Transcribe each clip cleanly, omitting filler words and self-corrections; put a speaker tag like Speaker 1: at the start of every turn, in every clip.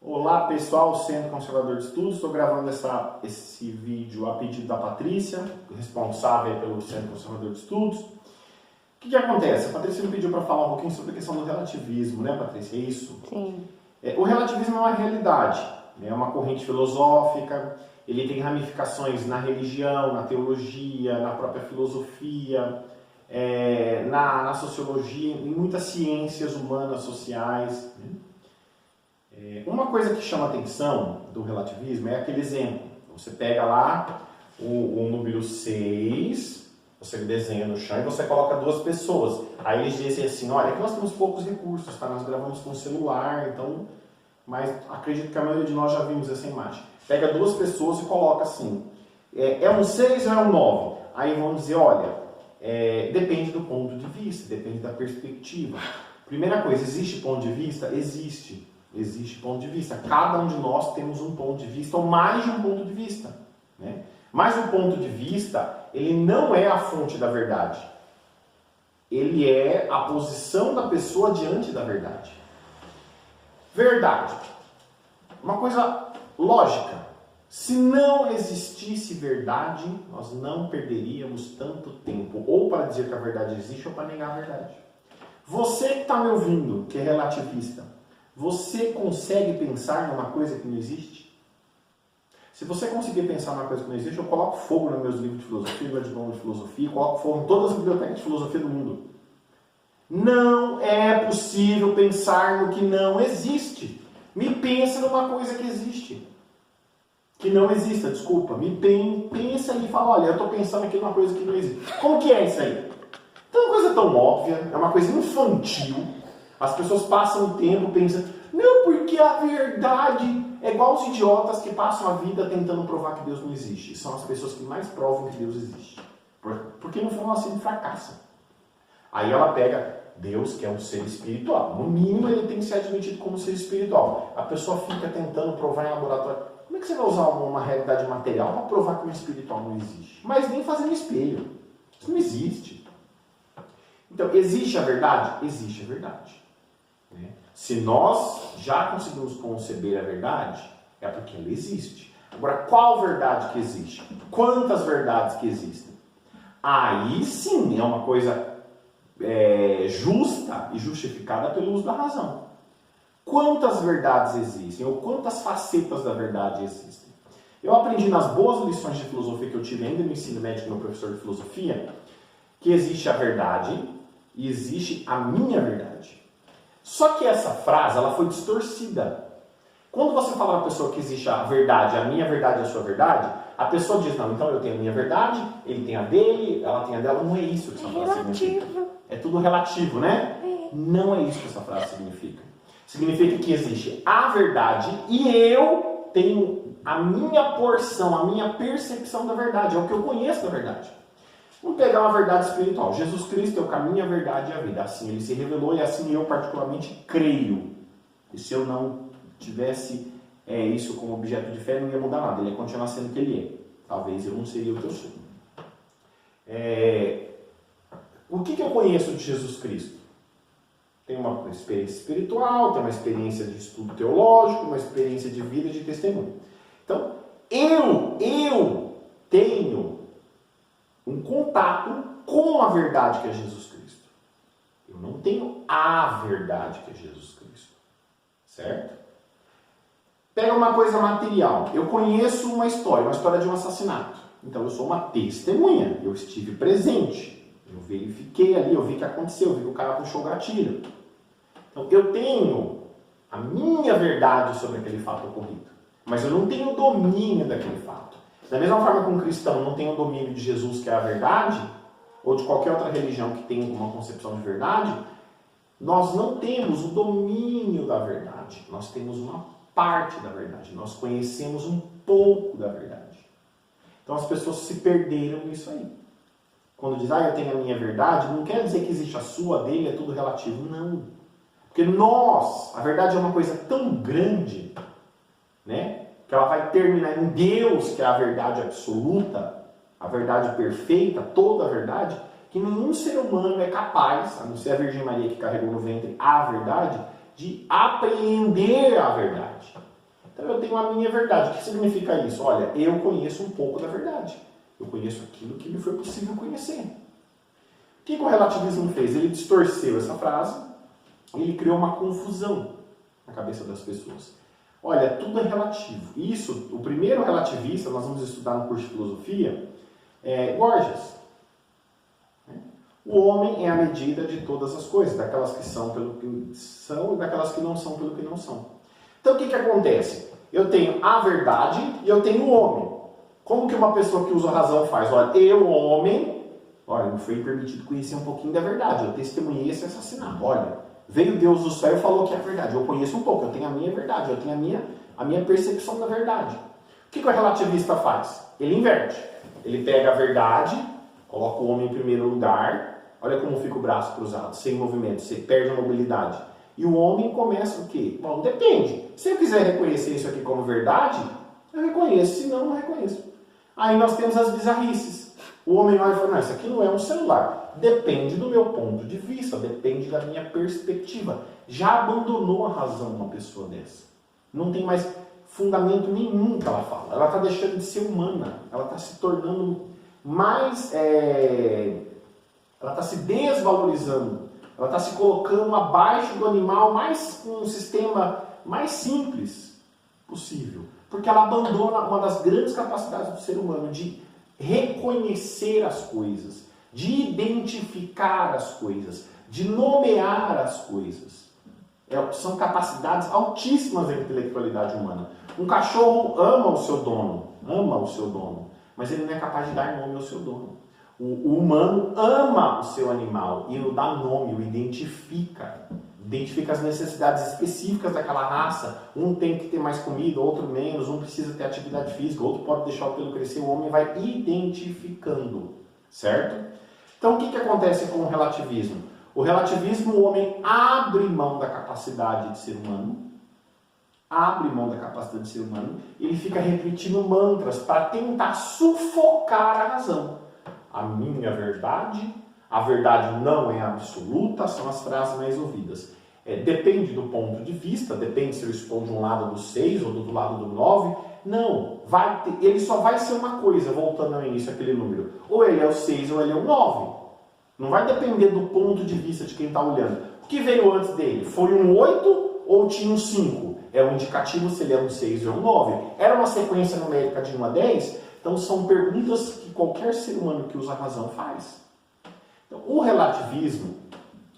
Speaker 1: Olá pessoal, Centro Conservador de Estudos, estou gravando esse vídeo a pedido da Patrícia, responsável pelo Centro Conservador de Estudos. O que acontece? A Patrícia me pediu para falar um pouquinho sobre a questão do relativismo, né, Patrícia? É isso?
Speaker 2: Sim.
Speaker 1: O relativismo é uma realidade, é uma corrente filosófica, ele tem ramificações na religião, na teologia, na própria filosofia, na sociologia, em muitas ciências humanas, sociais. Uma coisa que chama a atenção do relativismo é aquele exemplo. Você pega lá o número 6, você desenha no chão e você coloca duas pessoas. Aí eles dizem assim, olha, aqui nós temos poucos recursos, tá? Nós gravamos com celular, então... Mas acredito que a maioria de nós já vimos essa imagem. Pega duas pessoas e coloca assim, é um 6 ou é um 9? Aí vão dizer, olha, depende do ponto de vista, depende da perspectiva. Primeira coisa, existe ponto de vista? Existe. Existe ponto de vista. Cada um de nós temos um ponto de vista, ou mais de um ponto de vista. Né? Mas o ponto de vista, ele não é a fonte da verdade. Ele é a posição da pessoa diante da verdade. Verdade. Uma coisa lógica. Se não existisse verdade, nós não perderíamos tanto tempo. Ou para dizer que a verdade existe, ou para negar a verdade. Você que está me ouvindo, que é relativista, você consegue pensar numa coisa que não existe? Se você conseguir pensar numa coisa que não existe, eu coloco fogo nos meus livros de filosofia, no meu diploma de filosofia, coloco fogo em todas as bibliotecas de filosofia do mundo. Não é possível pensar no que não existe. Me pensa numa coisa que existe. Que não exista, desculpa. Pensa e fala, olha, eu estou pensando aqui numa coisa que não existe. Como que é isso aí? Então é uma coisa tão óbvia, é uma coisa infantil. As pessoas passam o tempo pensando, não, porque a verdade é igual os idiotas que passam a vida tentando provar que Deus não existe. São as pessoas que mais provam que Deus existe. Porque no final assim fracassam. Aí ela pega Deus, que é um ser espiritual. No mínimo ele tem que ser admitido como ser espiritual. A pessoa fica tentando provar em laboratório. Como é que você vai usar uma realidade material para provar que o espiritual não existe? Mas nem fazendo espelho. Isso não existe. Então, existe a verdade? Existe a verdade. Se nós já conseguimos conceber a verdade, é porque ela existe. Agora, qual verdade que existe? Quantas verdades que existem? Aí sim é uma coisa justa e justificada pelo uso da razão. Quantas verdades existem? Ou quantas facetas da verdade existem? Eu aprendi nas boas lições de filosofia que eu tive ainda no ensino médio com meu professor de filosofia, que existe a verdade e existe a minha verdade. Só que essa frase, ela foi distorcida. Quando você fala para a pessoa que existe a verdade, a minha verdade e a sua verdade, a pessoa diz, não, então eu tenho a minha verdade, ele tem a dele, ela tem a dela. Não é isso que essa frase significa. É tudo relativo, né? Não é isso que essa frase significa. Significa que existe a verdade e eu tenho a minha porção, a minha percepção da verdade. É o que eu conheço da verdade. Vamos pegar uma verdade espiritual. Jesus Cristo é o caminho, a verdade e a vida. Assim ele se revelou e assim eu particularmente creio. E se eu não tivesse isso como objeto de fé, não ia mudar nada. Ele ia continuar sendo o que ele é. Talvez eu não seria o que eu sou. O que eu conheço de Jesus Cristo? Tem uma experiência espiritual, tem uma experiência de estudo teológico, uma experiência de vida e de testemunho. Então, eu tenho um contato com a verdade que é Jesus Cristo. Eu não tenho a verdade que é Jesus Cristo. Certo? Pega uma coisa material. Eu conheço uma história de um assassinato. Então eu sou uma testemunha. Eu estive presente. Eu verifiquei ali, eu vi o que aconteceu, eu vi que o cara puxou o gatilho. Então eu tenho a minha verdade sobre aquele fato ocorrido. Mas eu não tenho domínio daquele fato. Da mesma forma que um cristão não tem o domínio de Jesus, que é a verdade, ou de qualquer outra religião que tenha uma concepção de verdade, nós não temos o domínio da verdade. Nós temos uma parte da verdade. Nós conhecemos um pouco da verdade. Então as pessoas se perderam nisso aí. Quando diz, eu tenho a minha verdade, não quer dizer que existe a sua, a dele, é tudo relativo. Não. Porque a verdade é uma coisa tão grande, né? Que ela vai terminar em Deus, que é a verdade absoluta, a verdade perfeita, toda a verdade, que nenhum ser humano é capaz, a não ser a Virgem Maria que carregou no ventre a verdade, de apreender a verdade. Então eu tenho a minha verdade. O que significa isso? Olha, eu conheço um pouco da verdade. Eu conheço aquilo que me foi possível conhecer. O que o relativismo fez? Ele distorceu essa frase, ele criou uma confusão na cabeça das pessoas. Olha, tudo é relativo. Isso, o primeiro relativista, nós vamos estudar no curso de filosofia, é Gorgias. O homem é a medida de todas as coisas, daquelas que são pelo que são e daquelas que não são pelo que não são. Então o que acontece? Eu tenho a verdade e eu tenho o homem. Como que uma pessoa que usa a razão faz? Olha, eu, homem, olha, me foi permitido conhecer um pouquinho da verdade, eu testemunhei esse assassinato. Olha, veio Deus do céu e falou que é a verdade. Eu conheço um pouco, eu tenho a minha verdade, eu tenho a minha percepção da verdade. O que o relativista faz? Ele inverte. Ele pega a verdade, coloca o homem em primeiro lugar. Olha como fica o braço cruzado, sem movimento, você perde a mobilidade. E o homem começa o quê? Bom, depende. Se eu quiser reconhecer isso aqui como verdade, eu reconheço, se não, não reconheço. Aí nós temos as bizarrices. O homem olha e fala, não, isso aqui não é um celular. Depende do meu ponto de vista, depende da minha perspectiva. Já abandonou a razão uma pessoa dessa. Não tem mais fundamento nenhum que ela fala. Ela está deixando de ser humana. Ela está se tornando mais... Ela está se desvalorizando. Ela está se colocando abaixo do animal, com um sistema mais simples possível. Porque ela abandona uma das grandes capacidades do ser humano de reconhecer as coisas, de identificar as coisas, de nomear as coisas. São capacidades altíssimas da intelectualidade humana. Um cachorro ama o seu dono, mas ele não é capaz de dar nome ao seu dono. O humano ama o seu animal e o dá nome, o identifica as necessidades específicas daquela raça. Um tem que ter mais comida, outro menos, um precisa ter atividade física, outro pode deixar o pelo crescer, o homem vai identificando, certo? Então o que acontece com o relativismo? O relativismo, o homem abre mão da capacidade de ser humano, ele fica repetindo mantras para tentar sufocar a razão. A minha verdade, a verdade não é absoluta, são as frases mais ouvidas. Depende do ponto de vista, depende se eu estou de um lado do 6 ou do lado do 9. Não, ele só vai ser uma coisa, voltando ao início, aquele número. Ou ele é o 6 ou ele é o 9. Não vai depender do ponto de vista de quem está olhando. O que veio antes dele? Foi um 8 ou tinha um 5? É um indicativo se ele é um 6 ou um 9. Era uma sequência numérica de 1 a 10? Então são perguntas que qualquer ser humano que usa a razão faz. Então, o relativismo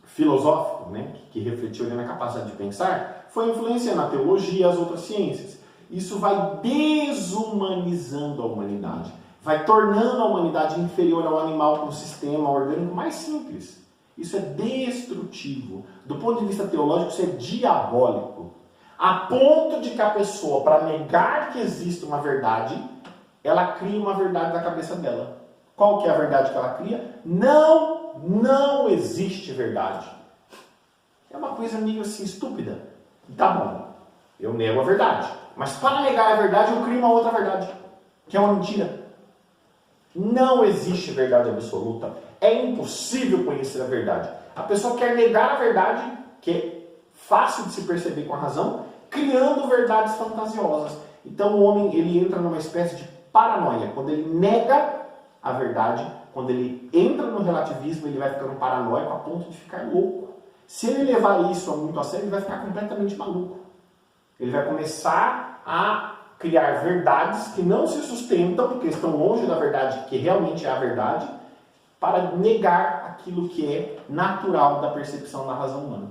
Speaker 1: filosófico, que refletiu na capacidade de pensar, foi influenciando a teologia e as outras ciências. Isso vai desumanizando a humanidade, vai tornando a humanidade inferior ao animal com um sistema orgânico mais simples. Isso é destrutivo. Do ponto de vista teológico, isso é diabólico. A ponto de que a pessoa, para negar que existe uma verdade, ela cria uma verdade na cabeça dela. Qual que é a verdade que ela cria? Não existe verdade. É uma coisa meio assim estúpida. Tá bom, eu nego a verdade. Mas para negar a verdade, eu crio uma outra verdade, que é uma mentira. Não existe verdade absoluta. É impossível conhecer a verdade. A pessoa quer negar a verdade, que é fácil de se perceber com a razão, criando verdades fantasiosas. Então o homem ele entra numa espécie de paranoia. Quando ele nega a verdade, quando ele entra no relativismo, ele vai ficando paranoico a ponto de ficar louco. Se ele levar isso muito a sério, ele vai ficar completamente maluco. Ele vai começar a criar verdades que não se sustentam, porque estão longe da verdade, que realmente é a verdade, para negar aquilo que é natural da percepção da razão humana.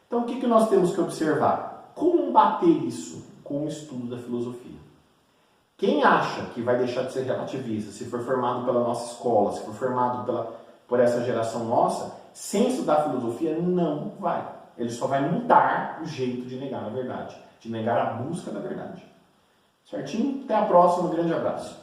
Speaker 1: Então o que nós temos que observar? Combater isso com o estudo da filosofia. Quem acha que vai deixar de ser relativista, se for formado pela nossa escola, se for formado por essa geração nossa, sem estudar filosofia, não vai. Ele só vai mudar o jeito de negar a verdade, de negar a busca da verdade. Certinho? Até a próxima, um grande abraço.